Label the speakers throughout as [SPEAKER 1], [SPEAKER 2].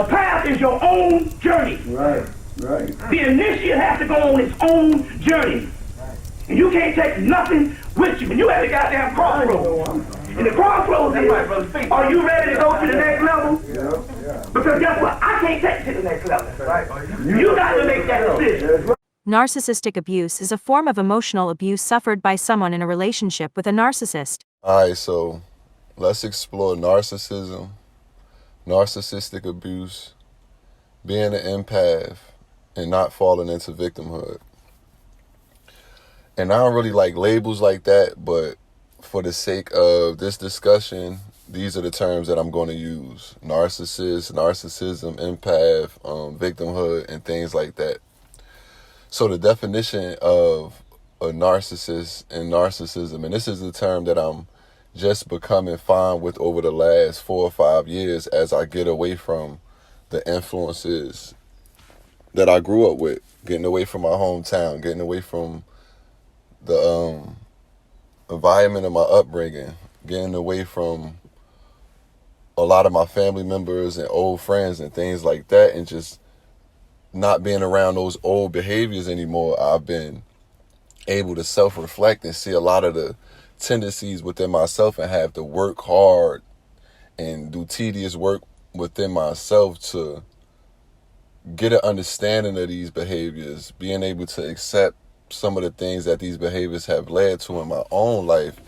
[SPEAKER 1] The path is your own journey.
[SPEAKER 2] Right.
[SPEAKER 1] The initiate has to go on its own journey. And you can't take nothing with you. And you at the goddamn crossroads. And the crossroads is, are you ready to go to the next level?
[SPEAKER 2] Yeah.
[SPEAKER 1] Because guess what? I can't take you to the next level. Right? You got to make that decision.
[SPEAKER 3] Narcissistic abuse is a form of emotional abuse suffered by someone in a relationship with a narcissist.
[SPEAKER 4] All right, so let's explore narcissism, narcissistic abuse, being an empath, and not falling into victimhood. And I don't really like labels like that, but for the sake of this discussion, these are the terms that I'm going to use. Narcissist, narcissism, empath, victimhood, and things like that. So the definition of a narcissist and narcissism, and this is a term that I'm just becoming fine with over the last 4 or 5 years as I get away from the influences that I grew up with, getting away from my hometown, getting away from the environment of my upbringing, getting away from a lot of my family members and old friends and things like that, and just not being around those old behaviors anymore. I've been able to self-reflect and see a lot of the tendencies within myself and have to work hard and do tedious work within myself to get an understanding of these behaviors, being able to accept some of the things that these behaviors have led to in my own life,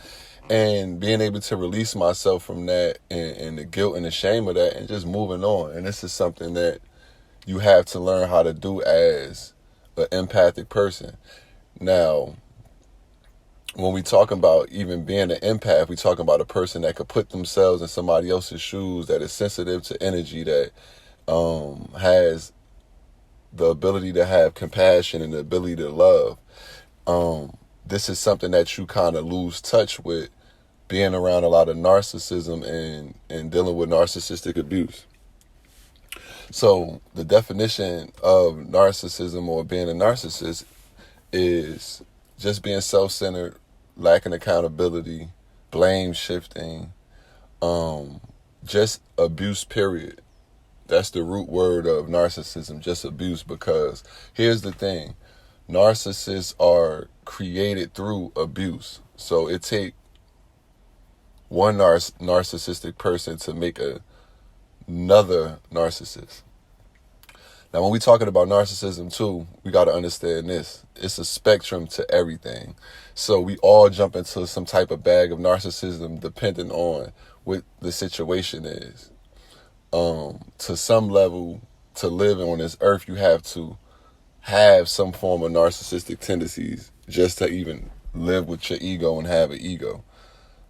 [SPEAKER 4] and being able to release myself from that and the guilt and the shame of that, and just moving on. And this is something that you have to learn how to do as an empathic person. Now, when we talk about even being an empath, we talk about a person that could put themselves in somebody else's shoes, that is sensitive to energy, that has the ability to have compassion and the ability to love. This is something that you kind of lose touch with being around a lot of narcissism and dealing with narcissistic abuse. So the definition of narcissism or being a narcissist is just being self-centered, lacking accountability, blame shifting, just abuse, period. That's the root word of narcissism, just abuse, because here's the thing. Narcissists are created through abuse. So it takes one narcissistic person to make another narcissist. Now, when we're talking about narcissism too, we got to understand this. It's a spectrum to everything. So we all jump into some type of bag of narcissism depending on what the situation is. To some level, to live on this earth, you have to have some form of narcissistic tendencies just to even live with your ego and have an ego.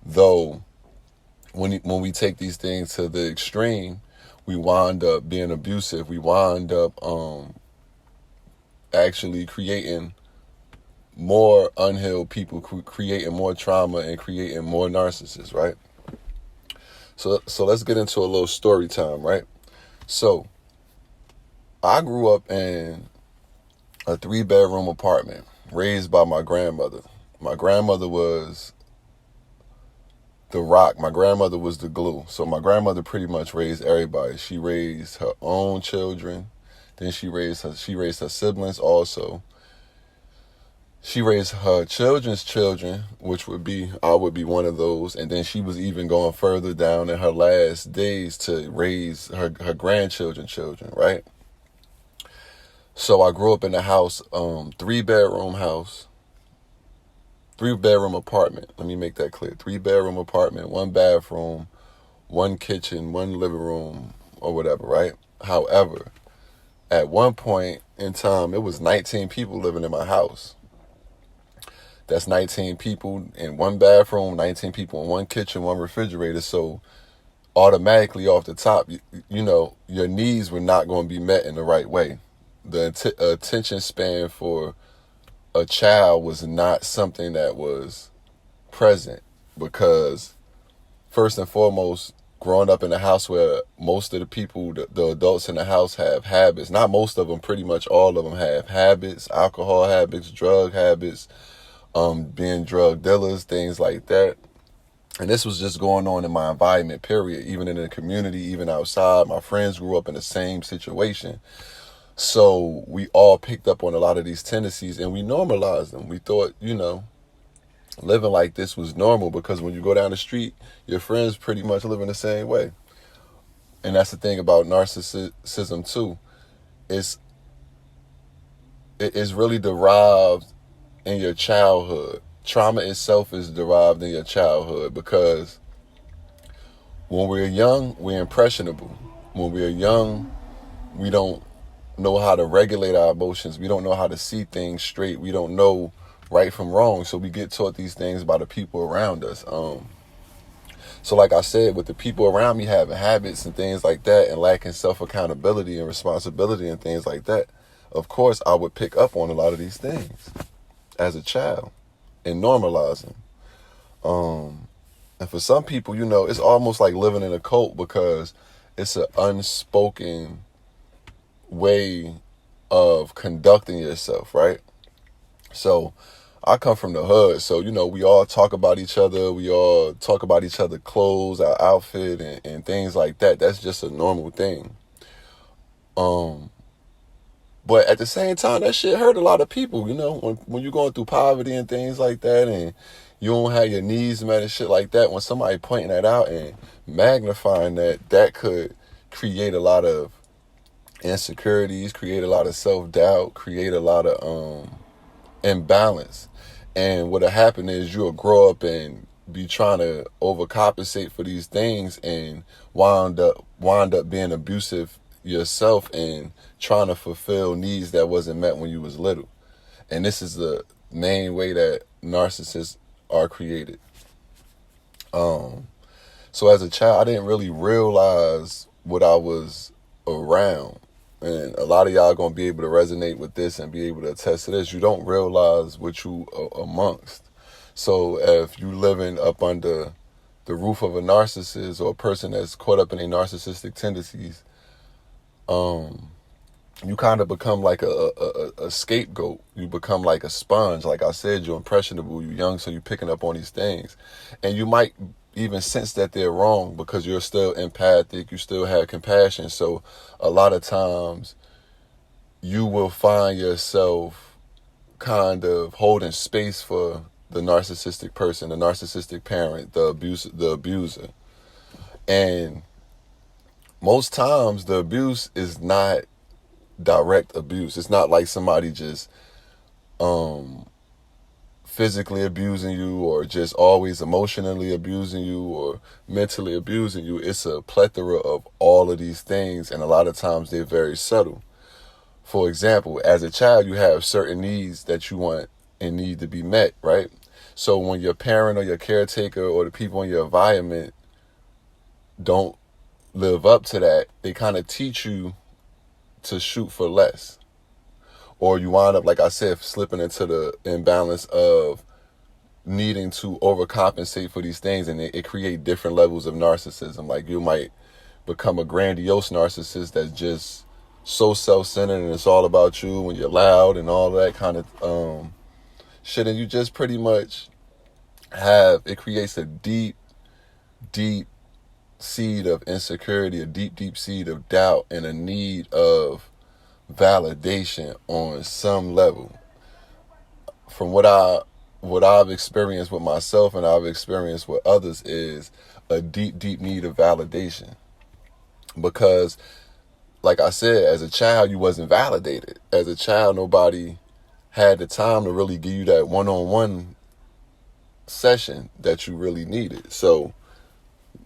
[SPEAKER 4] Though, when we take these things to the extreme, we wind up being abusive. We wind up actually creating more unhealed people, creating more trauma and creating more narcissists, right? So let's get into a little story time, right? So I grew up in a 3-bedroom apartment raised by my grandmother. My grandmother was the rock. My grandmother was the glue. So my grandmother pretty much raised everybody. She raised her own children. Then she raised her siblings also. She raised her children's children, which I would be one of those. And then she was even going further down in her last days to raise her grandchildren's children, right? So I grew up in a house, 3-bedroom house, 3-bedroom apartment. Let me make that clear. 3-bedroom apartment, 1 bathroom, 1 kitchen, 1 living room, or whatever, right? However, at one point in time, it was 19 people living in my house. That's 19 people in 1 bathroom, 19 people in 1 kitchen, 1 refrigerator. So automatically off the top, you know, your needs were not going to be met in the right way. The attention span for a child was not something that was present, because first and foremost, growing up in a house where most of the people, the adults in the house have habits, not most of them, pretty much all of them have habits, alcohol habits, drug habits, being drug dealers, things like that. And this was just going on in my environment, period. Even in the community, even outside. My friends grew up in the same situation. So we all picked up on a lot of these tendencies and we normalized them. We thought, living like this was normal because when you go down the street, your friends pretty much live in the same way. And that's the thing about narcissism too. It's really derived in your childhood. Trauma itself is derived in your childhood because when we're young, we're impressionable. When we're young, we don't know how to regulate our emotions. We don't know how to see things straight. We don't know right from wrong. So we get taught these things by the people around us. So like I said, with the people around me having habits and things like that and lacking self-accountability and responsibility and things like that, of course, I would pick up on a lot of these things as a child and normalize them. And for some people, it's almost like living in a cult because it's an unspoken way of conducting yourself, right? So I come from the hood, so we all talk about each other. We all talk about each other's clothes, our outfit, and things like that. That's just a normal thing. But at the same time, that shit hurt a lot of people. When you're going through poverty and things like that, and you don't have your needs met and shit like that. When somebody pointing that out and magnifying that could create a lot of insecurities, create a lot of self-doubt, create a lot of imbalance. And what'll happen is you'll grow up and be trying to overcompensate for these things and wind up being abusive yourself and trying to fulfill needs that wasn't met when you was little. And this is the main way that narcissists are created. So as a child, I didn't really realize what I was around. And a lot of y'all going to be able to resonate with this and be able to attest to this. You don't realize what you are amongst. So if you living up under the roof of a narcissist or a person that's caught up in a narcissistic tendencies, you kind of become like a scapegoat. You become like a sponge. Like I said, you're impressionable, you're young, so you're picking up on these things. And you might even sense that they're wrong because you're still empathic, you still have compassion. So a lot of times you will find yourself kind of holding space for the narcissistic person, the narcissistic parent, the abuser. And most times the abuse is not direct abuse. It's not like somebody just physically abusing you or just always emotionally abusing you or mentally abusing you. It's a plethora of all of these things, and a lot of times they're very subtle. For example, as a child, you have certain needs that you want and need to be met, right? So when your parent or your caretaker or the people in your environment don't live up to that, they kind of teach you to shoot for less. Or you wind up, like I said, slipping into the imbalance of needing to overcompensate for these things, and it create different levels of narcissism. Like you might become a grandiose narcissist that's just so self-centered and it's all about you and you're loud and all that kind of shit, and you just pretty much it creates a deep seed of insecurity, a deep seed of doubt, and a need of validation on some level. From what I've experienced with myself and I've experienced with others is a deep need of validation. Because like I said, as a child, you wasn't validated. As a child, nobody had the time to really give you that one-on-one session that you really needed. So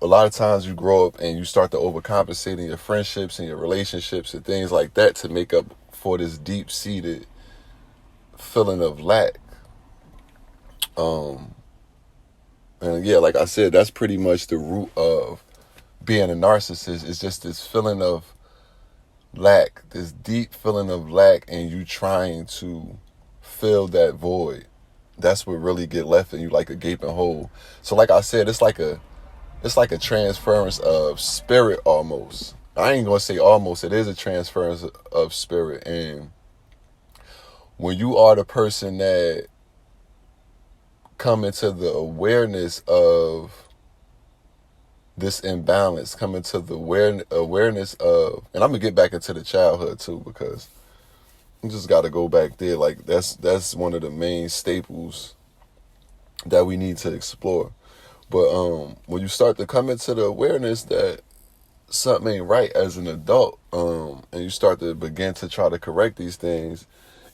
[SPEAKER 4] a lot of times you grow up and you start to overcompensate in your friendships and your relationships and things like that to make up for this deep-seated feeling of lack. And yeah, like I said, that's pretty much the root of being a narcissist. It's just this feeling of lack, this deep feeling of lack, and you trying to fill that void. That's what really get left in you, like a gaping hole. So like I said, it's like a transference of spirit almost. I ain't gonna say almost, it is a transference of spirit. And when you are the person that come into the awareness of this imbalance, coming to the awareness of, and I'm gonna get back into the childhood too, because you just got to go back there. Like that's one of the main staples that we need to explore. But when you start to come into the awareness that something ain't right as an adult, and you start to begin to try to correct these things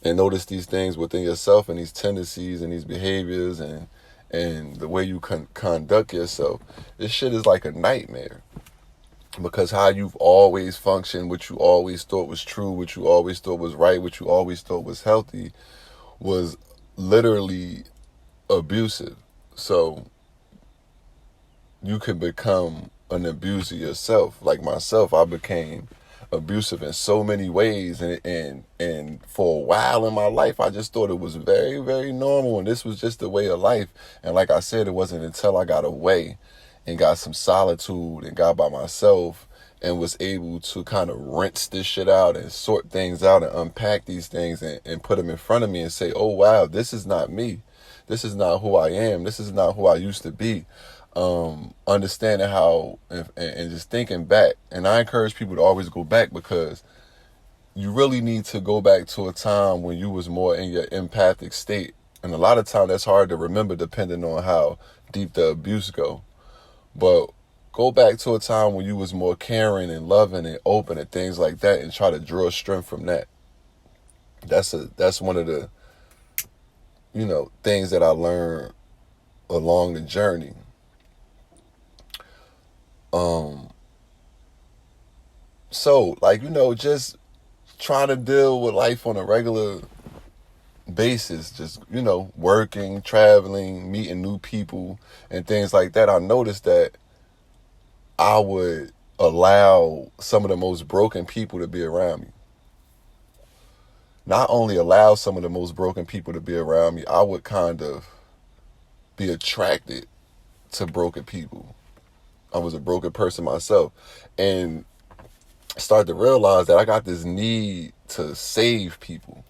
[SPEAKER 4] and notice these things within yourself and these tendencies and these behaviors and the way you conduct yourself, this shit is like a nightmare. Because how you've always functioned, what you always thought was true, what you always thought was right, what you always thought was healthy, was literally abusive. So you can become an abuser yourself. Like myself, I became abusive in so many ways, and for a while in my life I just thought it was very, very normal, and this was just the way of life. And like I said, it wasn't until I got away and got some solitude and got by myself and was able to kind of rinse this shit out and sort things out and unpack these things and put them in front of me and say, oh wow, this is not me, this is not who I am, this is not who I used to be. Understanding how and just thinking back. And I encourage people to always go back, because you really need to go back to a time when you was more in your empathic state. And a lot of time that's hard to remember depending on how deep the abuse go. But go back to a time when you was more caring and loving and open and things like that, and try to draw strength from that. That's one of the, things that I learned along the journey. So, just trying to deal with life on a regular basis, just, working, traveling, meeting new people and things like that, I noticed that I would allow some of the most broken people to be around me. Not only allow some of the most broken people to be around me, I would kind of be attracted to broken people. I was a broken person myself, and start to realize that I got this need to save people.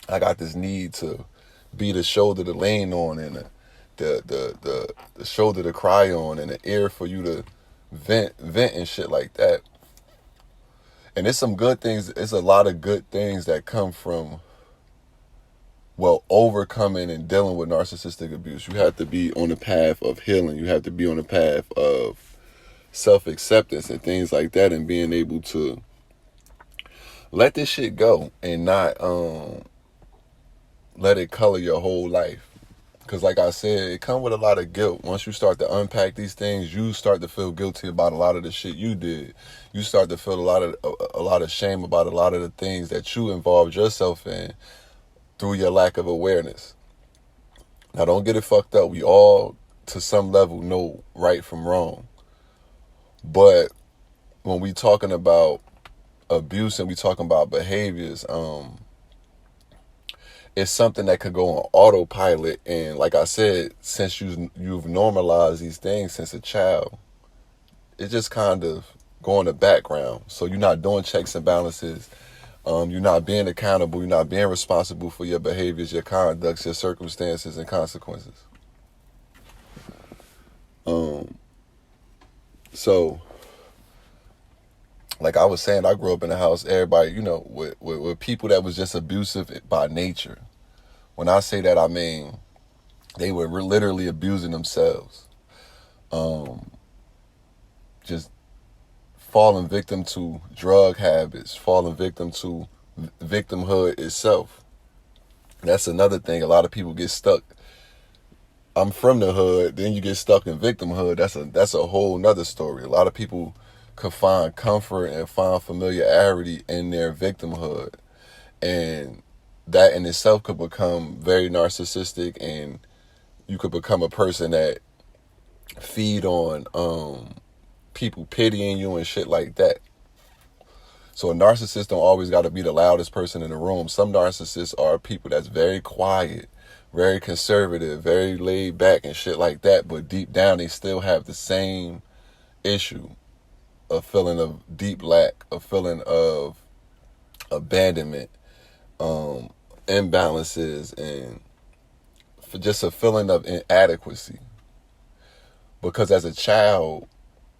[SPEAKER 4] I got this need to be the shoulder to lean on, and the shoulder to cry on, and the ear for you to vent and shit like that. And it's some good things. It's a lot of good things that come from, overcoming and dealing with narcissistic abuse. You have to be on the path of healing. You have to be on the path of self-acceptance and things like that, and being able to let this shit go and not let it color your whole life. Because like I said, it comes with a lot of guilt. Once you start to unpack these things, you start to feel guilty about a lot of the shit you did. You start to feel a lot of shame about a lot of the things that you involved yourself in through your lack of awareness. Now, don't get it fucked up. We all, to some level, know right from wrong. But when we talking about abuse and we talking about behaviors, it's something that could go on autopilot. And like I said, since you've normalized these things since a child, it just kind of go in the background. So you're not doing checks and balances. You're not being accountable. You're not being responsible for your behaviors, your conducts, your circumstances, and consequences. So, like I was saying, I grew up in a house, everybody, with people that was just abusive by nature. When I say that, I mean they were literally abusing themselves. Just falling victim to drug habits, falling victim to victimhood itself. That's another thing. A lot of people get stuck. I'm from the hood, then you get stuck in victimhood. That's a whole nother story. A lot of people could find comfort and find familiarity in their victimhood. And that in itself could become very narcissistic, and you could become a person that feed on people pitying you and shit like that. So a narcissist don't always got to be the loudest person in the room. Some narcissists are people that's very quiet, very conservative, very laid back and shit like that. But deep down, they still have the same issue, a feeling of deep lack, a feeling of abandonment, imbalances, and just a feeling of inadequacy. Because as a child,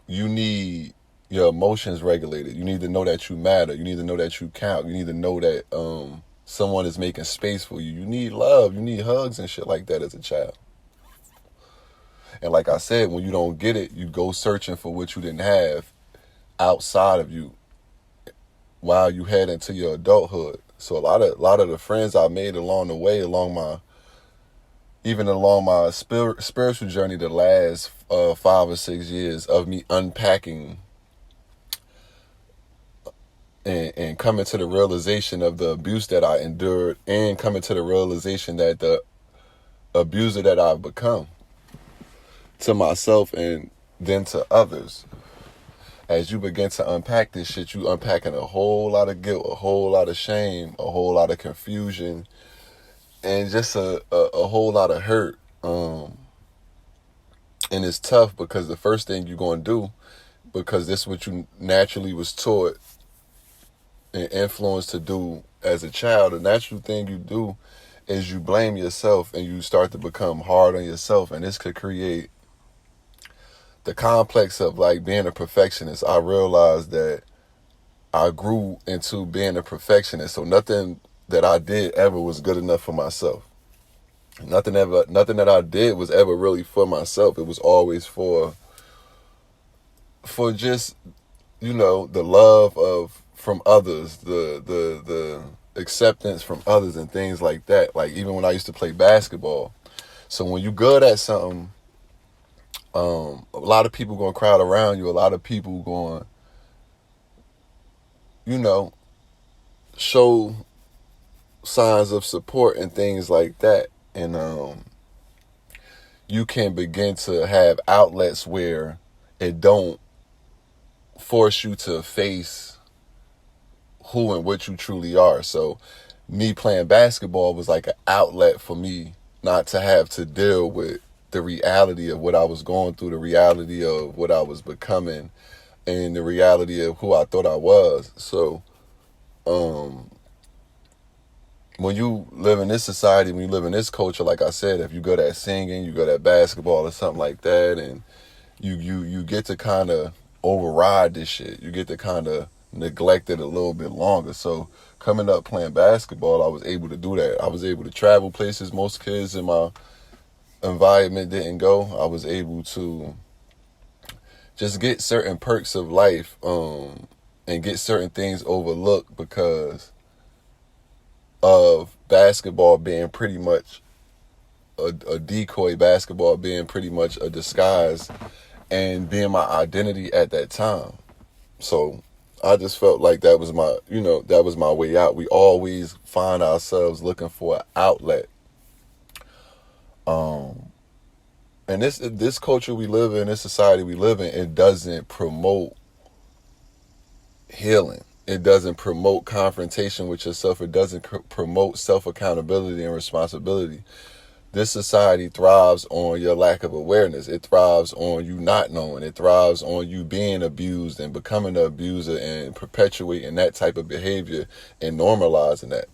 [SPEAKER 4] you need your emotions regulated. You need to know that you matter. You need to know that you count. You need to know that someone is making space for you. You need love. You need hugs and shit like that as a child. And like I said, when you don't get it, you go searching for what you didn't have outside of you while you head into your adulthood. So a lot of the friends I made along the way, along my spiritual journey, the last 5 or 6 years of me unpacking and coming to the realization of the abuse that I endured, and coming to the realization that the abuser that I've become to myself and then to others. As you begin to unpack this shit, you unpacking a whole lot of guilt, a whole lot of shame, a whole lot of confusion, and just a whole lot of hurt. And it's tough because the first thing you're going to do, because this is what you naturally was taught and influenced to do as a child, the natural thing you do is you blame yourself and you start to become hard on yourself. And this could create the complex of like being a perfectionist. I realized that I grew into being a perfectionist. So nothing that I did ever was good enough for myself. Nothing that I did was ever really for myself. It was always for just, the love from others, the acceptance from others and things like that. Like even when I used to play basketball. So when you good at something, a lot of people going to crowd around you. A lot of people going, show signs of support and things like that. And you can begin to have outlets where it don't force you to face who and what you truly are. So me playing basketball was like an outlet for me not to have to deal with the reality of what I was going through, the reality of what I was becoming, and the reality of who I thought I was. So when you live in this society, when you live in this culture, like I said, if you good at singing, you good at basketball or something like that, and you get to kind of override this shit. You get to kind of neglect it a little bit longer. So coming up playing basketball, I was able to do that. I was able to travel places most kids in my environment didn't go. I was able to just get certain perks of life and get certain things overlooked because of basketball being pretty much a decoy, basketball being pretty much a disguise and being my identity at that time. So I just felt like that was my way out. We always find ourselves looking for an outlet. And this culture we live in, this society we live in, it doesn't promote healing. It doesn't promote confrontation with yourself. It doesn't promote self-accountability and responsibility. This society thrives on your lack of awareness. It thrives on you not knowing. It thrives on you being abused and becoming an abuser and perpetuating that type of behavior and normalizing that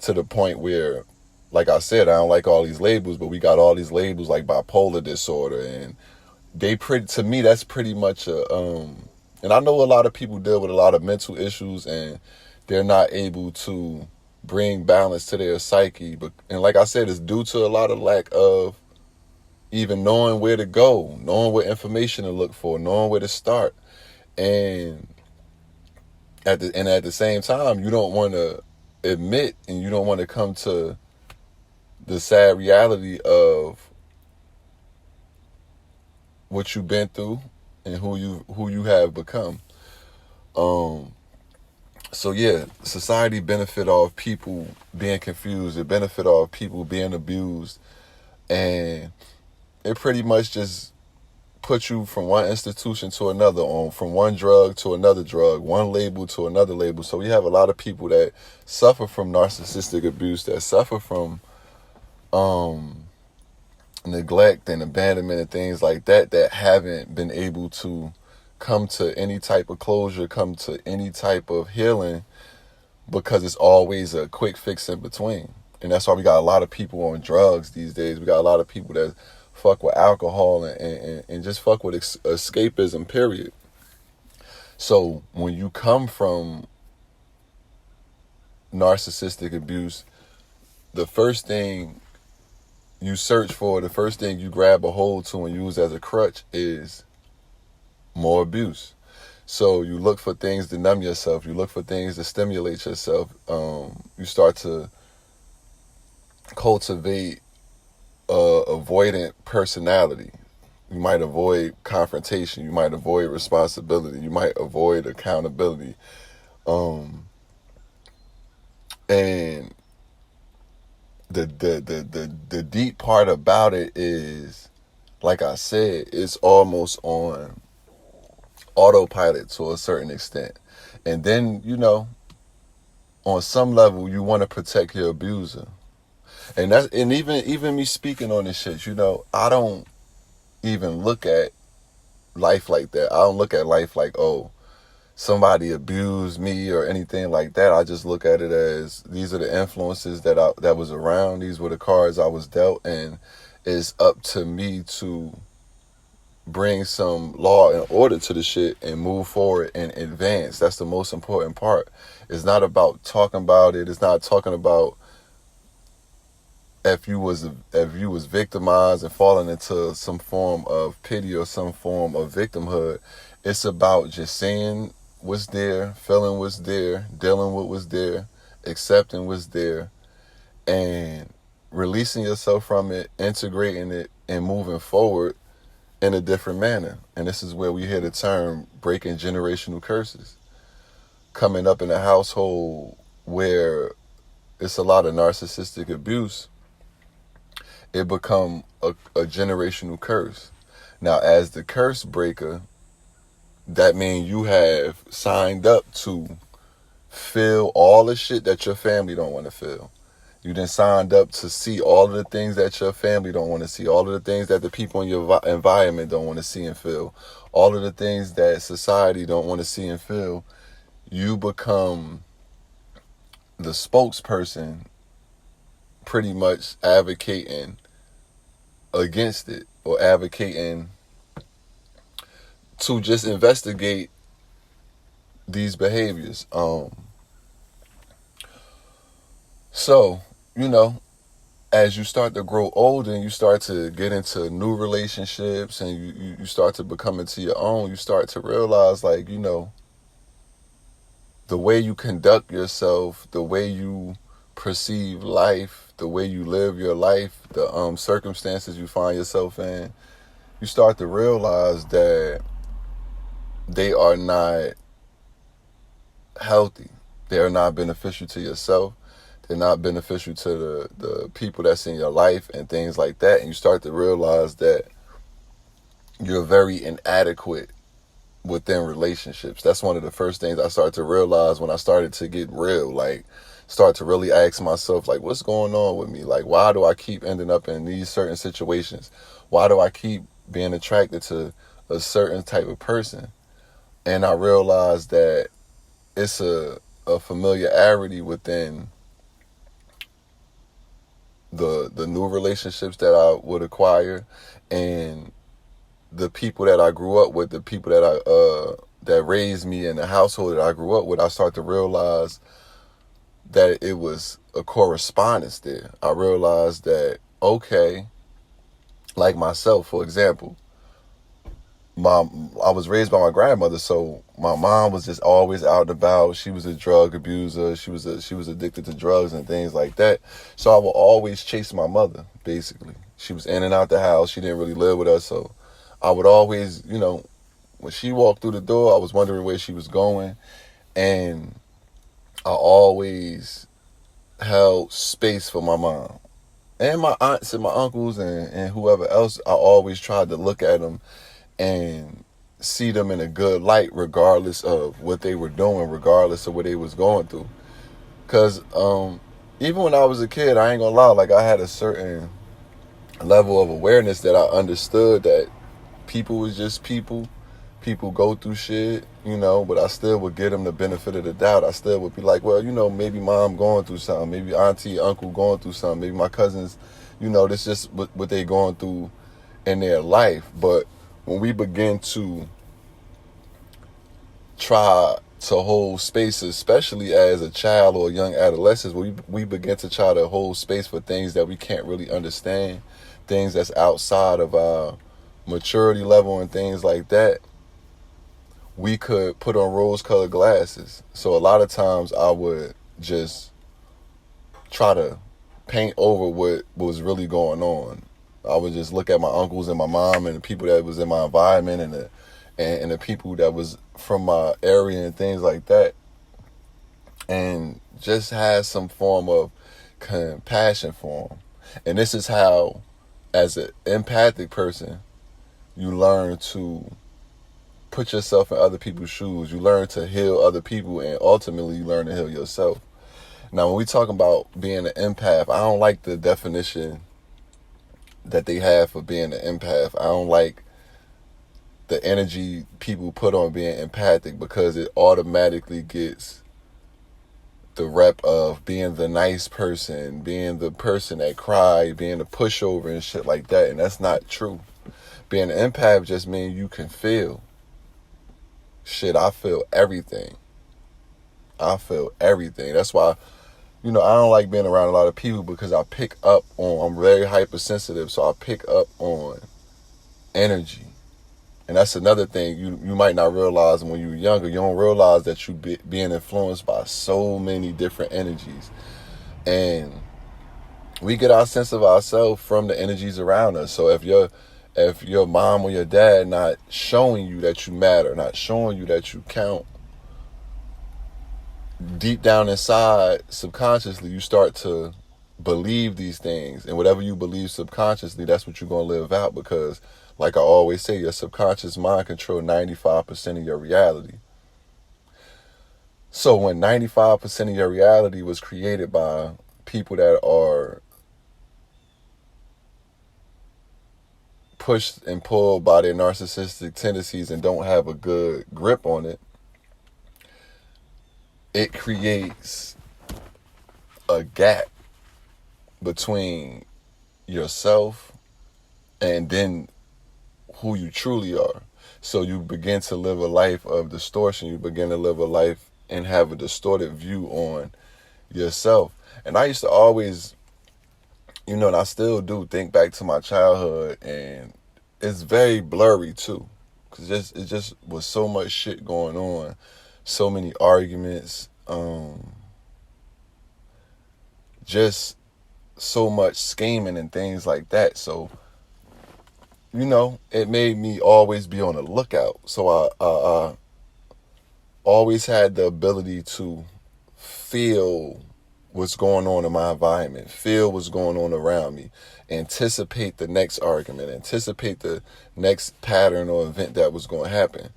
[SPEAKER 4] to the point where, like I said, I don't like all these labels, but we got all these labels like bipolar disorder, and to me, that's pretty much and I know a lot of people deal with a lot of mental issues and they're not able to bring balance to their psyche. And like I said, it's due to a lot of lack of even knowing where to go, knowing what information to look for, knowing where to start. And at the same time, you don't want to admit and you don't want to come to the sad reality of what you've been through and who you have become. So yeah, society benefit off people being confused. It benefit off people being abused, and it pretty much just puts you from one institution to another, from one drug to another drug, one label to another label. So we have a lot of people that suffer from narcissistic abuse, that suffer from neglect and abandonment and things like that haven't been able to come to any type of closure, come to any type of healing, because it's always a quick fix in between. And that's why we got a lot of people on drugs these days. We got a lot of people that fuck with alcohol, and just fuck with escapism, period. So when you come from narcissistic abuse, the first thing you search for, the first thing you grab a hold to and use as a crutch is more abuse. So you look for things to numb yourself. You look for things to stimulate yourself. You start to cultivate avoidant personality. You might avoid confrontation. You might avoid responsibility. You might avoid accountability. And the deep part about it is, like I said, it's almost on autopilot to a certain extent. And then, on some level, you want to protect your abuser. And even me speaking on this shit, I don't even look at life like that. I don't look at life like, oh, somebody abused me or anything like that. I just look at it as, these are the influences that was around. These were the cards I was dealt, and it's up to me to bring some law and order to the shit and move forward and advance. That's the most important part. It's not about talking about it. It's not talking about if you was victimized and falling into some form of pity or some form of victimhood. It's about just seeing what's there, feeling what's there, dealing with what's there, accepting what's there, and releasing yourself from it, integrating it, and moving forward in a different manner. And this is where we hear the term breaking generational curses. Coming up in a household where it's a lot of narcissistic abuse, it become a generational curse. Now, as the curse breaker, that means you have signed up to feel all the shit that your family don't want to feel. You then signed up to see all of the things that your family don't want to see, all of the things that the people in your environment don't want to see and feel, all of the things that society don't want to see and feel. You become the spokesperson, pretty much advocating against it, or advocating to just investigate these behaviors. So, as you start to grow older and you start to get into new relationships and you start to become into your own, you start to realize, like, the way you conduct yourself, the way you perceive life, the way you live your life, the circumstances you find yourself in, you start to realize that they are not healthy. They are not beneficial to yourself. They're not beneficial to the people that's in your life and things like that. And you start to realize that you're very inadequate within relationships. That's one of the first things I started to realize when I started to get real. Like, start to really ask myself, like, what's going on with me? Like, why do I keep ending up in these certain situations? Why do I keep being attracted to a certain type of person? And I realized that it's a familiarity within the new relationships that I would acquire, and the people that I grew up with, the people that raised me in the household that I grew up with. I start to realize that it was a correspondence there. I realized that, okay, like myself, for example, I was raised by my grandmother, so my mom was just always out and about. She was a drug abuser. She was addicted to drugs and things like that. So I would always chase my mother, basically. She was in and out the house. She didn't really live with us, so I would always, when she walked through the door, I was wondering where she was going, and I always held space for my mom. And my aunts and my uncles and whoever else, I always tried to look at them and see them in a good light, regardless of what they were doing, regardless of what they was going through. Because even when I was a kid, I ain't gonna lie, like, I had a certain level of awareness that I understood that people was just people. People go through shit, but I still would give them the benefit of the doubt. I still would be like, well, maybe mom going through something, maybe auntie, uncle going through something, maybe my cousins, this just what they going through in their life. But when we begin to try to hold space, especially as a child or a young adolescent, we begin to try to hold space for things that we can't really understand, things that's outside of our maturity level and things like that, we could put on rose-colored glasses. So a lot of times I would just try to paint over what was really going on. I would just look at my uncles and my mom and the people that was in my environment and the people that was from my area and things like that, and just have some form of compassion for them. And this is how, as an empathic person, you learn to put yourself in other people's shoes. You learn to heal other people, and ultimately you learn to heal yourself. Now, when we talk about being an empath, I don't like the definition that they have for being an empath. I don't like the energy people put on being empathic, because it automatically gets the rep of being the nice person, being the person that cried, being a pushover and shit like that. And that's not true. Being an empath just means you can feel. Shit, I feel everything. I feel everything. That's why, I don't like being around a lot of people, because I pick up on, I'm very hypersensitive, so I pick up on energy. And that's another thing you might not realize when you're younger. You don't realize that you being influenced by so many different energies. And we get our sense of ourselves from the energies around us. So if your mom or your dad not showing you that you matter, not showing you that you count, deep down inside, subconsciously, you start to believe these things. And whatever you believe subconsciously, that's what you're going to live out, because like I always say, your subconscious mind controls 95% of your reality. So when 95% of your reality was created by people that are pushed and pulled by their narcissistic tendencies and don't have a good grip on it, it creates a gap between yourself and then who you truly are. So you begin to live a life of distortion. You begin to live a life and have a distorted view on yourself. And I used to always, and I still do, think back to my childhood, and it's very blurry too, because it just was so much shit going on, so many arguments, just so much scheming and things like that. So it made me always be on the lookout. So I always had the ability to feel what's going on in my environment, feel what's going on around me, anticipate the next argument, anticipate the next pattern or event that was going to happen.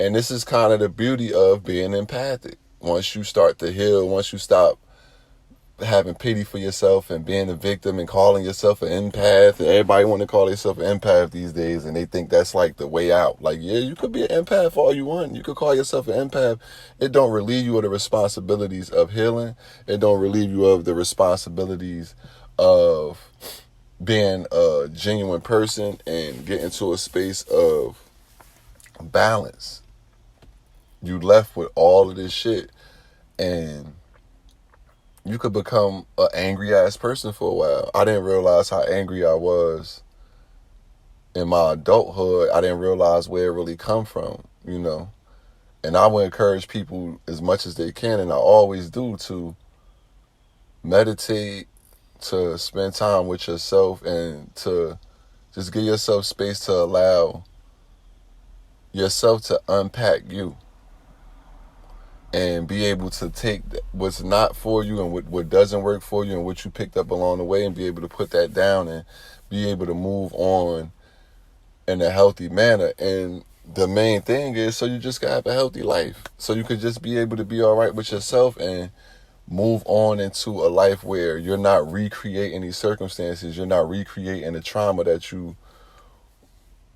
[SPEAKER 4] And this is kind of the beauty of being empathic. Once you start to heal, once you stop having pity for yourself and being a victim and calling yourself an empath, and everybody want to call themselves an empath these days, and they think that's like the way out. Like, yeah, you could be an empath all you want. You could call yourself an empath. It don't relieve you of the responsibilities of healing. It don't relieve you of the responsibilities of being a genuine person and getting to a space of balance. You left with all of this shit, and you could become an angry ass person for a while. I didn't realize how angry I was in my adulthood. I didn't realize where it really come from, And I would encourage people as much as they can, and I always do, to meditate, to spend time with yourself, and to just give yourself space to allow yourself to unpack you. And be able to take what's not for you and what doesn't work for you and what you picked up along the way, and be able to put that down and be able to move on in a healthy manner. And the main thing is, so you just can have a healthy life. So you could just be able to be all right with yourself and move on into a life where you're not recreating these circumstances. You're not recreating the trauma that you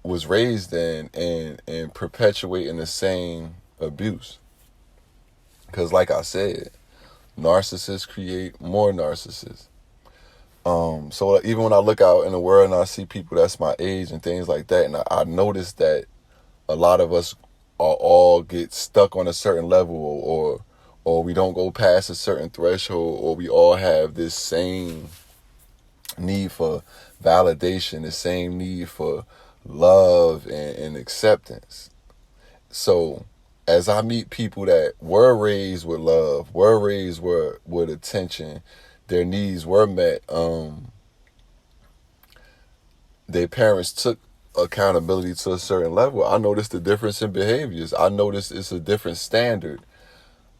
[SPEAKER 4] was raised in and perpetuating the same abuse. Because like I said, narcissists create more narcissists. So even when I look out in the world and I see people that's my age and things like that, and I notice that a lot of us are all get stuck on a certain level, or we don't go past a certain threshold, or we all have this same need for validation, the same need for love and acceptance. So as I meet people that were raised with love, were raised with attention, their needs were met, their parents took accountability to a certain level, I noticed the difference in behaviors. I noticed it's a different standard.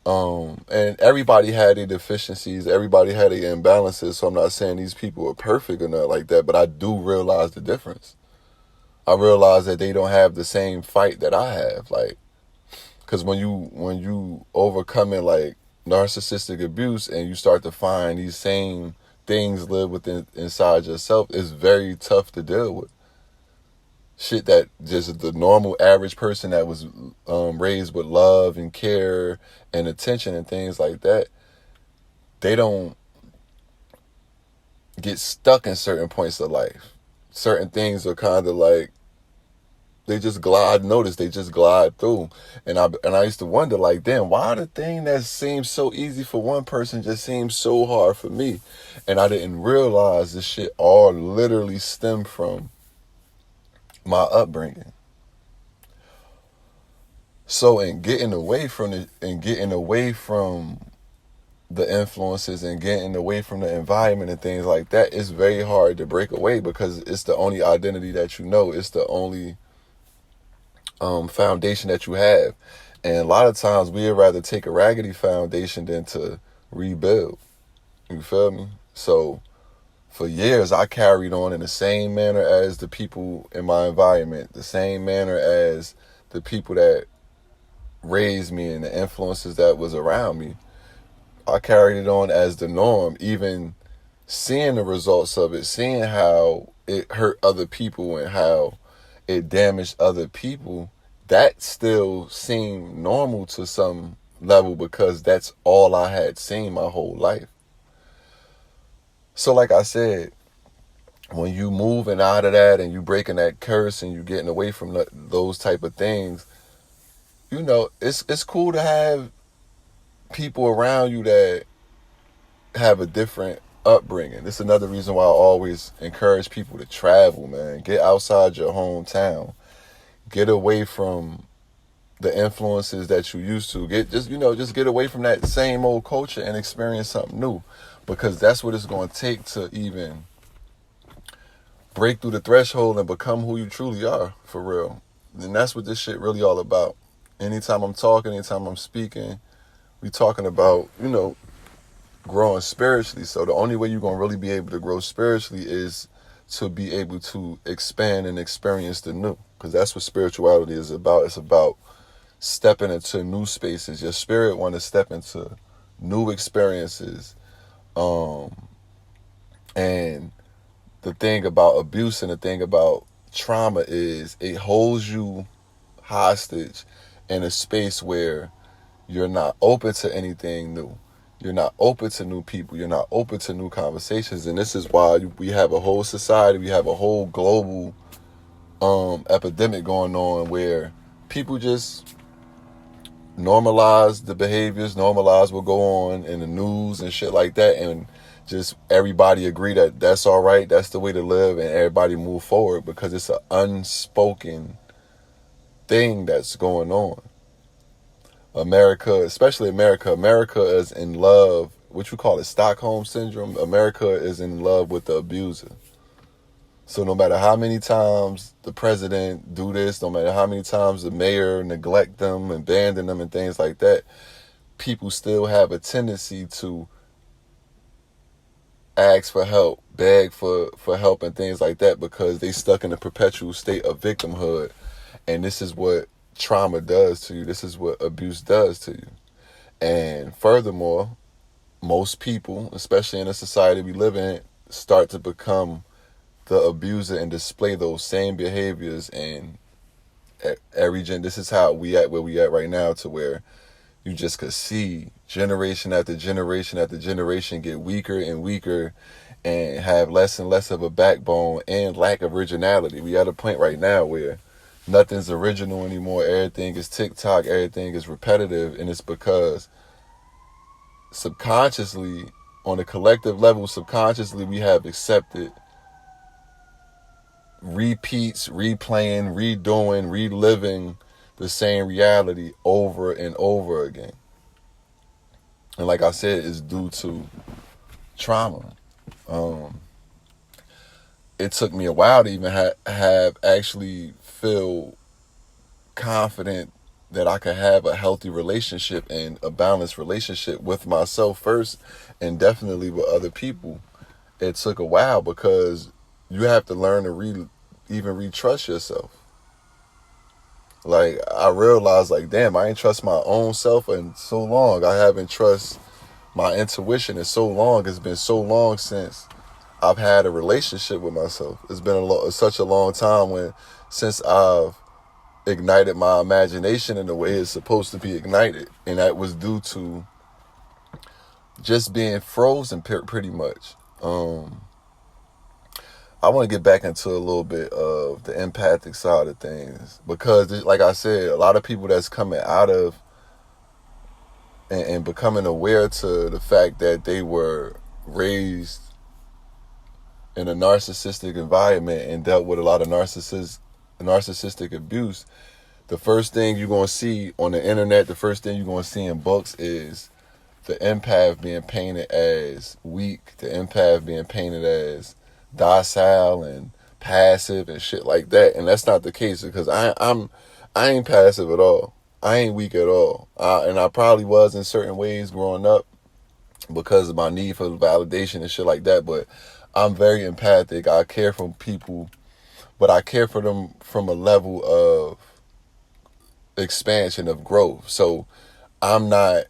[SPEAKER 4] And everybody had their deficiencies, everybody had their imbalances, so I'm not saying these people are perfect or nothing like that, but I do realize the difference. I realize that they don't have the same fight that I have, like, because when you overcoming like narcissistic abuse and you start to find these same things live inside yourself, it's very tough to deal with. Shit that just the normal average person that was raised with love and care and attention and things like that, they don't get stuck in certain points of life. Certain things are kind of like, they just glide, notice they just glide through. And I used to wonder, like, damn, why the thing that seems so easy for one person just seems so hard for me? And I didn't realize this shit all literally stemmed from my upbringing. So in getting away from the influences and getting away from the environment and things like that, it's very hard to break away because it's the only identity that you know. It's the only foundation that you have. And a lot of times we'd rather take a raggedy foundation than to rebuild. You feel me? So for years, I carried on in the same manner as the people in my environment, the same manner as the people that raised me and the influences that was around me. I carried it on as the norm, even seeing the results of it, seeing how it hurt other people and how it damaged other people. That still seemed normal to some level because that's all I had seen my whole life. So like I said, when you moving out of that and you breaking that curse and you getting away from those type of things, you know, it's cool to have people around you that have a different upbringing. This is another reason why I always encourage people to travel, man. Get outside your hometown. Get away from the influences that you used to. Just get away from that same old culture and experience something new. Because that's what it's going to take to even break through the threshold and become who you truly are, for real. And that's what this shit really all about. Anytime I'm talking, anytime I'm speaking, we talking about, growing spiritually. So the only way you're going to really be able to grow spiritually is to be able to expand and experience the new. Because that's what spirituality is about. It's about stepping into new spaces. Your spirit want to step into new experiences. And the thing about abuse and the thing about trauma is it holds you hostage in a space where you're not open to anything new. You're not open to new people. You're not open to new conversations. And this is why we have a whole society, we have a whole global epidemic going on where people just normalize the behaviors, normalize what go on in the news and shit like that, and just everybody agree that that's all right, that's the way to live, and everybody move forward because it's an unspoken thing that's going on. America, especially America is in love, what you call it, Stockholm Syndrome. America is in love with the abuser. So no matter how many times the president do this, no matter how many times the mayor neglect them, abandon them and things like that, people still have a tendency to ask for help, beg for help and things like that because they stuck in a perpetual state of victimhood. And this is what trauma does to you. This is what abuse does to you. And furthermore, most people, especially in the society we live in, start to become the abuser and display those same behaviors. And this is how we at where we at right now, to where you just could see generation after generation after generation get weaker and weaker, and have less and less of a backbone and lack originality. We at a point right now where nothing's original anymore. Everything is TikTok. Everything is repetitive. And it's because subconsciously, on a collective level, subconsciously, we have accepted repeats, replaying, redoing, reliving the same reality over and over again. And like I said, it's due to trauma. It took me a while to even have actually feel confident that I could have a healthy relationship and a balanced relationship with myself first, and definitely with other people. It took a while because you have to learn to even re-trust yourself. Like, I realized, like, damn, I ain't trust my own self in so long. I haven't trust my intuition in so long. It's been so long since I've had a relationship with myself. It's been such a long time since I've ignited my imagination in the way it's supposed to be ignited. And that was due to just being frozen pretty much. I want to get back into a little bit of the empathic side of things, because, like I said, a lot of people that's coming out of and becoming aware to the fact that they were raised in a narcissistic environment and dealt with a lot of narcissistic abuse. The first thing you're going to see on the internet, the first thing you're going to see in books is the empath being painted as weak, the empath being painted as docile and passive and shit like that. And that's not the case, because I ain't passive at all. I ain't weak at all. And I probably was in certain ways growing up because of my need for validation and shit like that. But I'm very empathic. I care for people, but I care for them from a level of expansion, of growth. So I'm not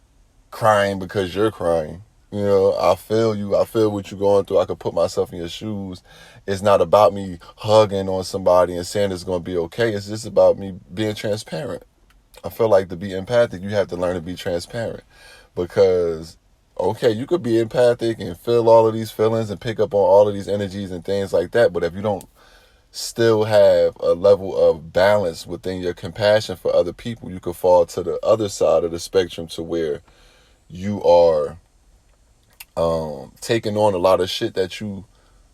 [SPEAKER 4] crying because you're crying. You know, I feel you. I feel what you're going through. I could put myself in your shoes. It's not about me hugging on somebody and saying it's going to be okay. It's just about me being transparent. I feel like to be empathic, you have to learn to be transparent. Because, okay, you could be empathic and feel all of these feelings and pick up on all of these energies and things like that. But if you don't still have a level of balance within your compassion for other people, you could fall to the other side of the spectrum, to where you are taking on a lot of shit that you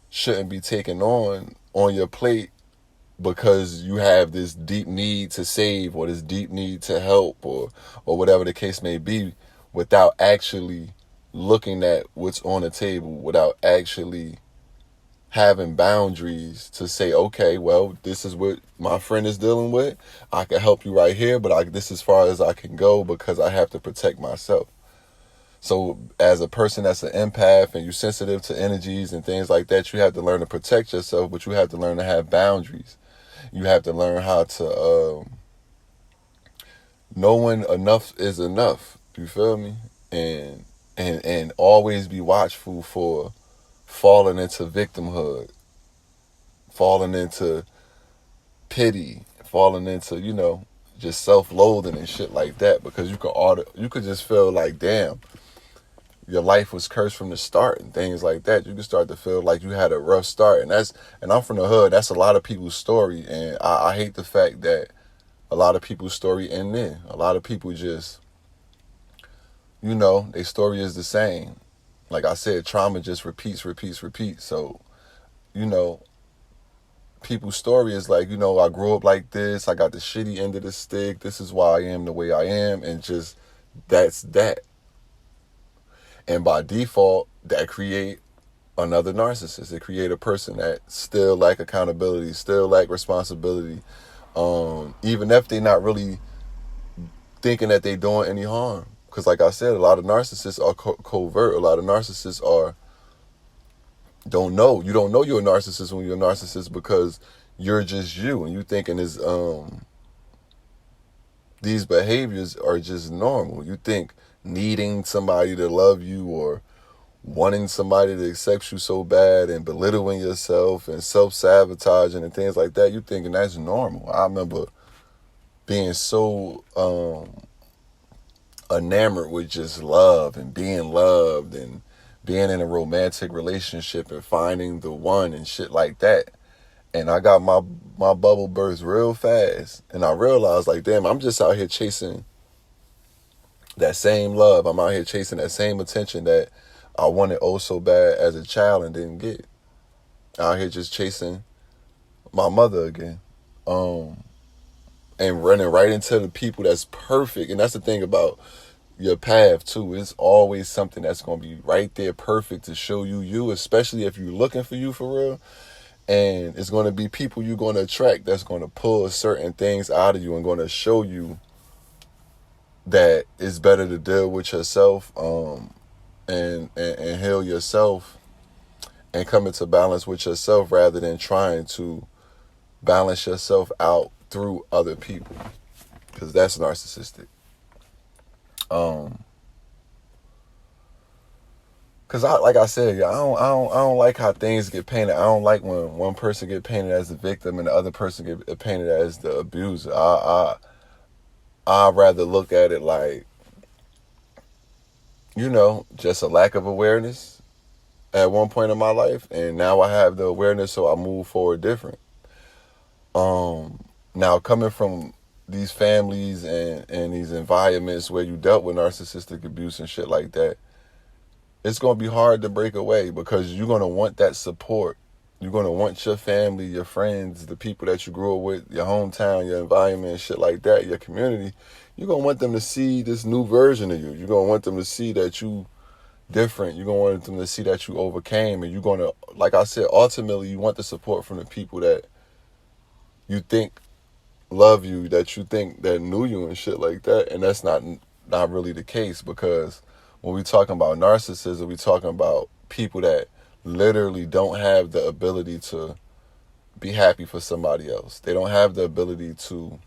[SPEAKER 4] shouldn't be taking on your plate, because you have this deep need to save, or this deep need to help, or whatever the case may be, without actually looking at what's on the table, without actually having boundaries to say, okay, well, this is what my friend is dealing with. I can help you right here, but this is as far as I can go, because I have to protect myself. So as a person that's an empath and you're sensitive to energies and things like that, you have to learn to protect yourself, but you have to learn to have boundaries. You have to learn how to know when enough is enough. You feel me? And always be watchful for falling into victimhood, falling into pity, falling into, just self-loathing and shit like that, because you could just feel like, damn, your life was cursed from the start and things like that. You can start to feel like you had a rough start. And I'm from the hood. That's a lot of people's story. And I hate the fact that a lot of people's story end there. A lot of people just, their story is the same. Like I said, trauma just repeats. So, people's story is like, I grew up like this. I got the shitty end of the stick. This is why I am the way I am. And just, that's that. And by default, that create another narcissist. It create a person that still lack accountability, still lack responsibility, even if they're not really thinking that they're doing any harm. Because like I said, a lot of narcissists are covert. A lot of narcissists don't know. You don't know you're a narcissist when you're a narcissist, because you're just you, and you thinking these behaviors are just normal. You think needing somebody to love you, or wanting somebody to accept you so bad, and belittling yourself and self-sabotaging and things like that, you thinking that's normal. I remember being so enamored with just love and being loved and being in a romantic relationship and finding the one and shit like that. And I got my bubble burst real fast. And I realized, like, damn, I'm just out here chasing that same love. I'm out here chasing that same attention that I wanted oh so bad as a child and didn't get. Out here just chasing my mother again. And running right into the people that's perfect. And that's the thing about your path too. It's always something that's going to be right there perfect to show you, especially if you're looking for you for real. And it's going to be people you're going to attract that's going to pull certain things out of you and going to show you that it's better to deal with yourself and heal yourself and come into balance with yourself rather than trying to balance yourself out through other people, because that's narcissistic. Cause like I said, I don't like how things get painted. I don't like when one person get painted as the victim and the other person get painted as the abuser. I'd rather look at it like, just a lack of awareness at one point in my life, and now I have the awareness, so I move forward different. Now coming from these families and these environments where you dealt with narcissistic abuse and shit like that, it's going to be hard to break away because you're going to want that support. You're going to want your family, your friends, the people that you grew up with, your hometown, your environment, shit like that, your community. You're going to want them to see this new version of you. You're going to want them to see that you different. You're going to want them to see that you overcame. And you're going to, like I said, ultimately you want the support from the people that you think love you, that you think that knew you and shit like that. And that's not really the case, because when we talking about narcissism, we talking about people that literally don't have the ability to be happy for somebody else. They don't have the ability to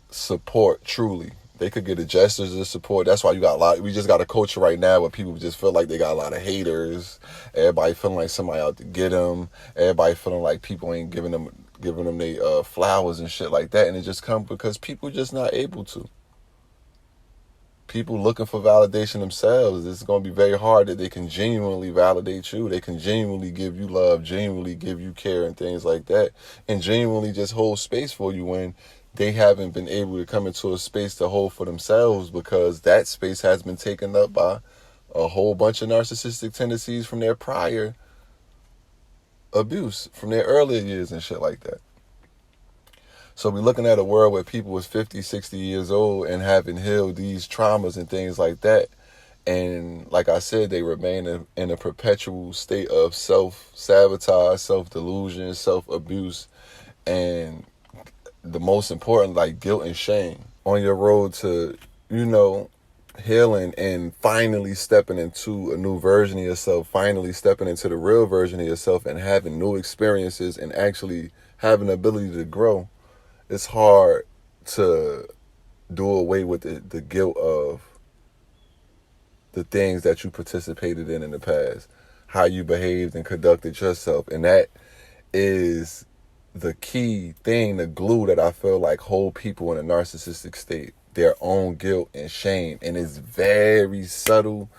[SPEAKER 4] support truly. They could get the gestures of support. That's why we just got a culture right now where people just feel like they got a lot of haters. Everybody feeling like somebody out to get them. Everybody feeling like people ain't giving them their flowers and shit like that. And it just comes because people just not able to. People looking for validation themselves. It's going to be very hard that they can genuinely validate you. They can genuinely give you love, genuinely give you care and things like that, and genuinely just hold space for you when they haven't been able to come into a space to hold for themselves, because that space has been taken up by a whole bunch of narcissistic tendencies from their prior abuse, from their earlier years and shit like that. So we're looking at a world where people was 50, 60 years old and haven't healed these traumas and things like that. And like I said, they remain in a perpetual state of self-sabotage, self-delusion, self-abuse, and the most important, like guilt and shame. On your road to, healing and finally stepping into a new version of yourself, finally stepping into the real version of yourself and having new experiences and actually having the ability to grow, it's hard to do away with the guilt of the things that you participated in the past, how you behaved and conducted yourself. And that is the key thing, the glue that I feel like hold people in a narcissistic state, their own guilt and shame. And it's very subtle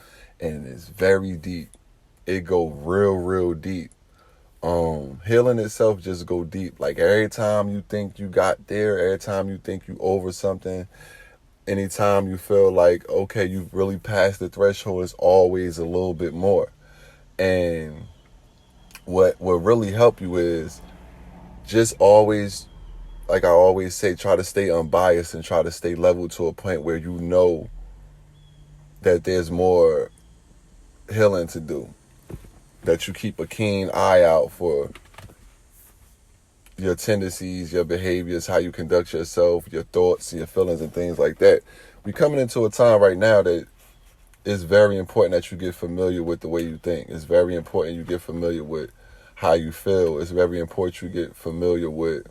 [SPEAKER 4] and it's very deep. It go real, real deep. Healing itself just go deep. Like every time you think you got there, every time you think you over something, anytime you feel like, okay, you've really passed the threshold, it's always a little bit more. And what really help you is just always, like I always say, try to stay unbiased and try to stay level to a point where you know that there's more healing to do. That you keep a keen eye out for your tendencies, your behaviors, how you conduct yourself, your thoughts, your feelings, and things like that. We're coming into a time right now that it's very important that you get familiar with the way you think. It's very important you get familiar with how you feel. It's very important you get familiar with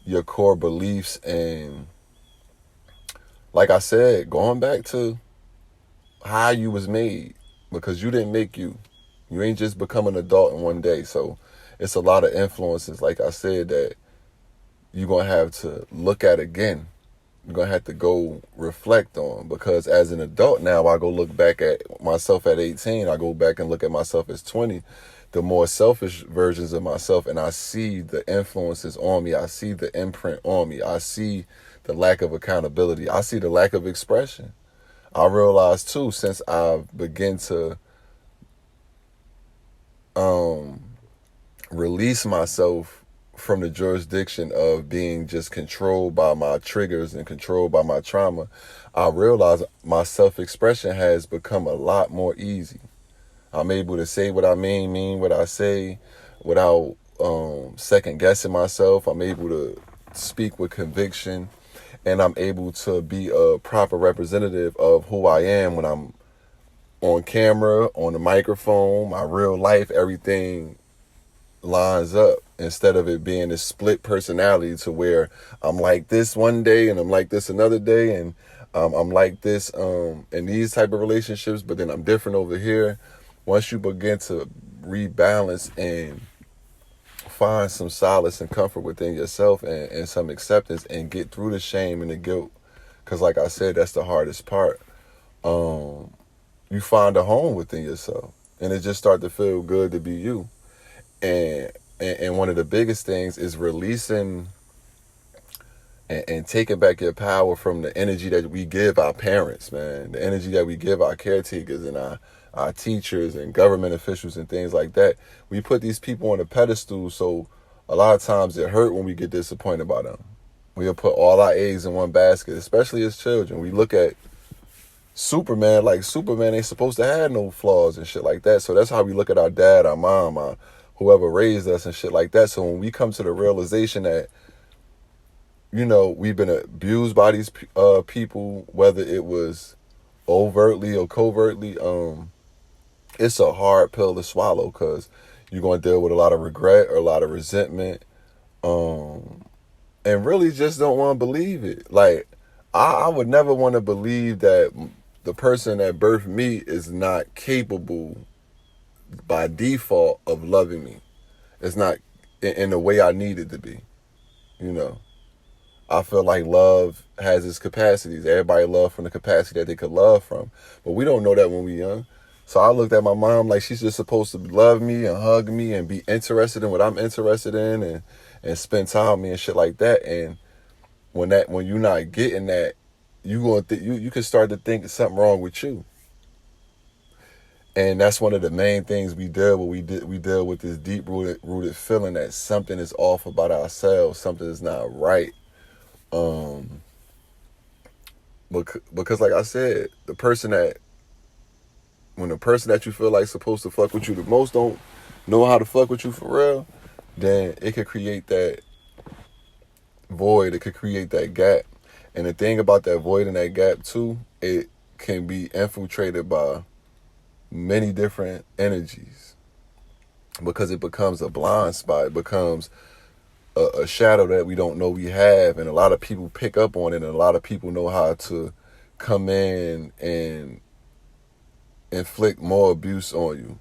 [SPEAKER 4] your core beliefs. And like I said, going back to how you was made, because you didn't make you. You ain't just become an adult in one day. So it's a lot of influences, like I said, that you're going to have to look at again going to have to go reflect on, because as an adult now, I go look back at myself at 18, I go back and look at myself as 20, the more selfish versions of myself, and I see the influences on me. I see the imprint on me. I see the lack of accountability. I see the lack of expression. I realize too, since I begin to release myself from the jurisdiction of being just controlled by my triggers and controlled by my trauma, I realize my self-expression has become a lot more easy. I'm able to say what I mean what I say without second guessing myself. I'm able to speak with conviction, and I'm able to be a proper representative of who I am when I'm on camera, on the microphone, my real life, everything lines up, instead of it being a split personality to where I'm like this one day and I'm like this another day, and I'm like this in these type of relationships, but then I'm different over here. Once you begin to rebalance and find some solace and comfort within yourself, and some acceptance, and get through the shame and the guilt, because like I said, that's the hardest part. You find a home within yourself, and it just start to feel good to be you. And one of the biggest things is releasing and taking back your power from the energy that we give our parents, man. The energy that we give our caretakers and our teachers and government officials and things like that. We put these people on a pedestal, so a lot of times it hurt when we get disappointed by them. We'll put all our eggs in one basket, especially as children. We look at Superman like Superman ain't supposed to have no flaws and shit like that. So that's how we look at our dad, our mom, whoever raised us and shit like that. So when we come to the realization that, you know, we've been abused by these people, whether it was overtly or covertly, it's a hard pill to swallow, because you're going to deal with a lot of regret or a lot of resentment, and really just don't want to believe it. Like, I would never want to believe that the person that birthed me is not capable by default of loving me. It's not in the way I need it to be, you know. I feel like love has its capacities. Everybody love from the capacity that they could love from. But we don't know that when we're young. So I looked at my mom like she's just supposed to love me and hug me and be interested in what I'm interested in, and spend time with me and shit like that. And when you're not getting that, you can start to think something wrong with you. And that's one of the main things we deal with. We deal with this deep rooted feeling that something is off about ourselves, something is not right. Because like I said, when the person that you feel like supposed to fuck with you the most don't know how to fuck with you for real, then it could create that void. It could create that gap. And the thing about that void and that gap too, it can be infiltrated by many different energies, because it becomes a blind spot. It becomes a shadow that we don't know we have, and a lot of people pick up on it, and a lot of people know how to come in and inflict more abuse on you.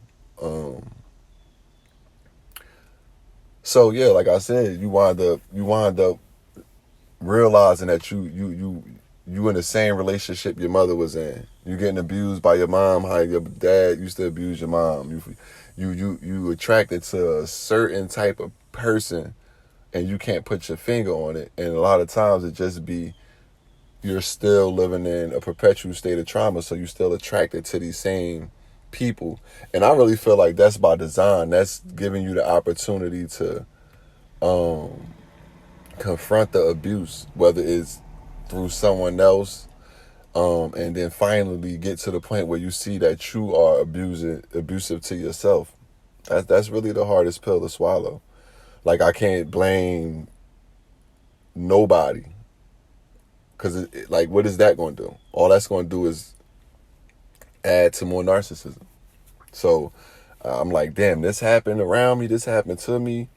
[SPEAKER 4] So yeah, like I said, you wind up realizing that you in the same relationship your mother was in. You getting abused by your mom, how your dad used to abuse your mom. You attracted to a certain type of person, and you can't put your finger on it. And a lot of times it just be you're still living in a perpetual state of trauma, so you're still attracted to these same people. And I really feel like that's by design. That's giving you the opportunity to confront the abuse, whether it's through someone else, and then finally get to the point where you see that you are abusive to yourself. That's really the hardest pill to swallow. Like, I can't blame nobody, because like, what is that going to do? All that's going to do is add to more narcissism. So I'm like, damn, this happened around me, this happened to me.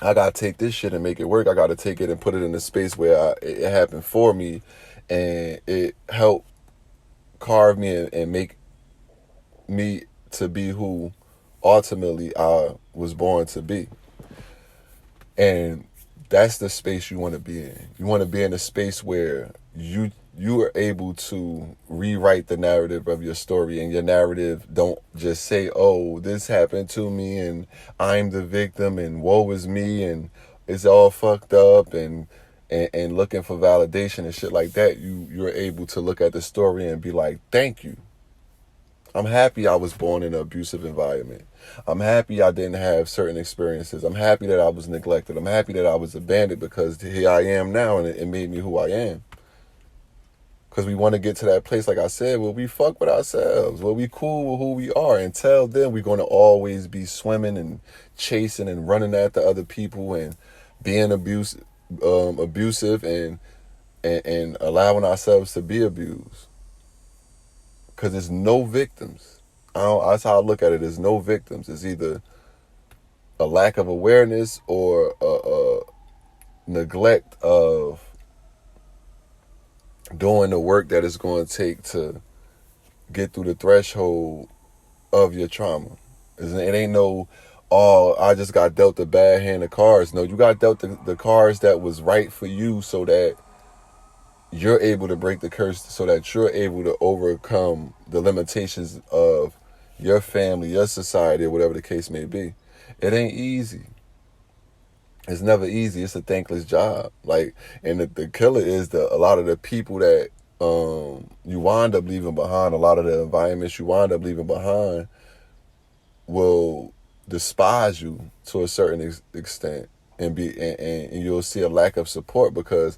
[SPEAKER 4] I got to take this shit and make it work. I got to take it and put it in a space where it happened for me, and it helped carve me and make me to be who ultimately I was born to be. And that's the space you want to be in. You want to be in a space where you are able to rewrite the narrative of your story, and your narrative don't just say, oh, this happened to me and I'm the victim and woe is me and it's all fucked up and looking for validation and shit like that. You're able to look at the story and be like, thank you. I'm happy I was born in an abusive environment. I'm happy I didn't have certain experiences. I'm happy that I was neglected. I'm happy that I was abandoned, because here I am now, and it made me who I am. Because we want to get to that place, like I said, where we fuck with ourselves, where we cool with who we are. Until then, we're going to always be swimming and chasing and running after other people and being abusive and allowing ourselves to be abused. Because there's no victims. That's how I look at it. There's no victims. It's either a lack of awareness or a neglect of doing the work that it's going to take to get through the threshold of your trauma. It ain't no, oh, I just got dealt a bad hand of cards. No, you got dealt the cards that was right for you, so that you're able to break the curse, so that you're able to overcome the limitations of your family, your society, or whatever the case may be. It ain't easy. It's never easy. It's a thankless job. And the killer is a lot of the people that you wind up leaving behind, a lot of the environments you wind up leaving behind will despise you to a certain extent, and you'll see a lack of support, because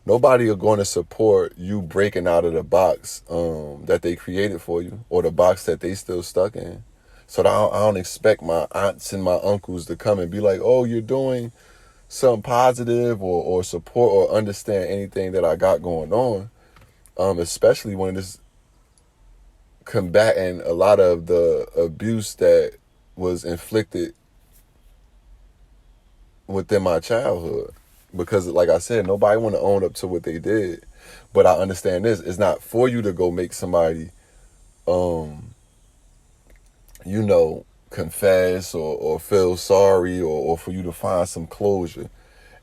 [SPEAKER 4] nobody are going to support you breaking out of the box that they created for you, or the box that they still stuck in. So I don't expect my aunts and my uncles to come and be like, oh, you're doing something positive or support or understand anything that I got going on, especially when it's combating a lot of the abuse that was inflicted within my childhood. Because, like I said, nobody want to own up to what they did. But I understand this. It's not for you to go make somebody, confess or feel sorry or for you to find some closure.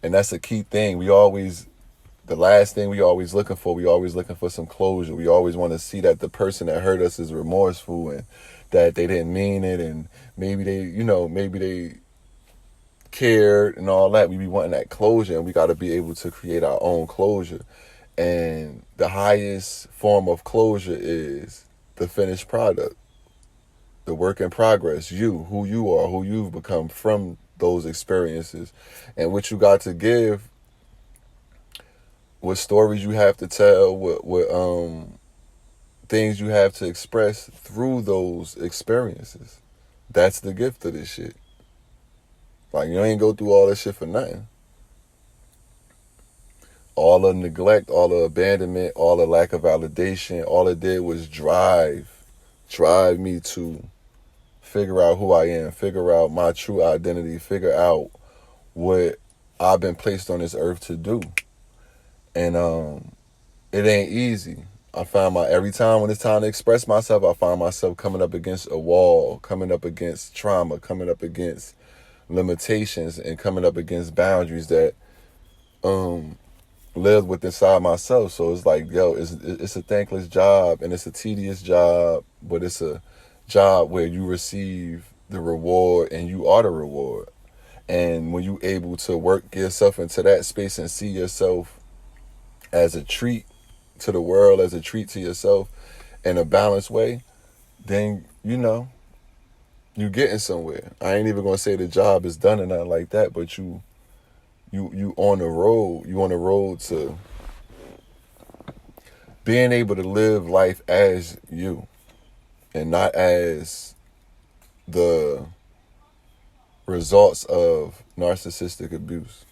[SPEAKER 4] And that's a key thing. The last thing we always looking for some closure. We always want to see that the person that hurt us is remorseful and that they didn't mean it, and maybe they cared and all that. We be wanting that closure, and we got to be able to create our own closure. And the highest form of closure is the finished product, the work in progress, who you are, who you've become from those experiences, and what you got to give, what stories you have to tell, what things you have to express through those experiences. That's the gift of this shit. You ain't go through all this shit for nothing. All the neglect, all the abandonment, all the lack of validation, all it did was drive me to figure out who I am, figure out my true identity, figure out what I've been placed on this earth to do. And it ain't easy. I find every time when it's time to express myself, I find myself coming up against a wall, coming up against trauma, coming up against limitations, and coming up against boundaries that live within inside myself. So it's like, it's a thankless job, and it's a tedious job, but it's a job where you receive the reward, and you are the reward. And when you able to work yourself into that space and see yourself as a treat to the world, as a treat to yourself in a balanced way, then you getting somewhere. I ain't even gonna say the job is done or nothing like that, but you on the road. You on the road to being able to live life as you, and not as the results of narcissistic abuse.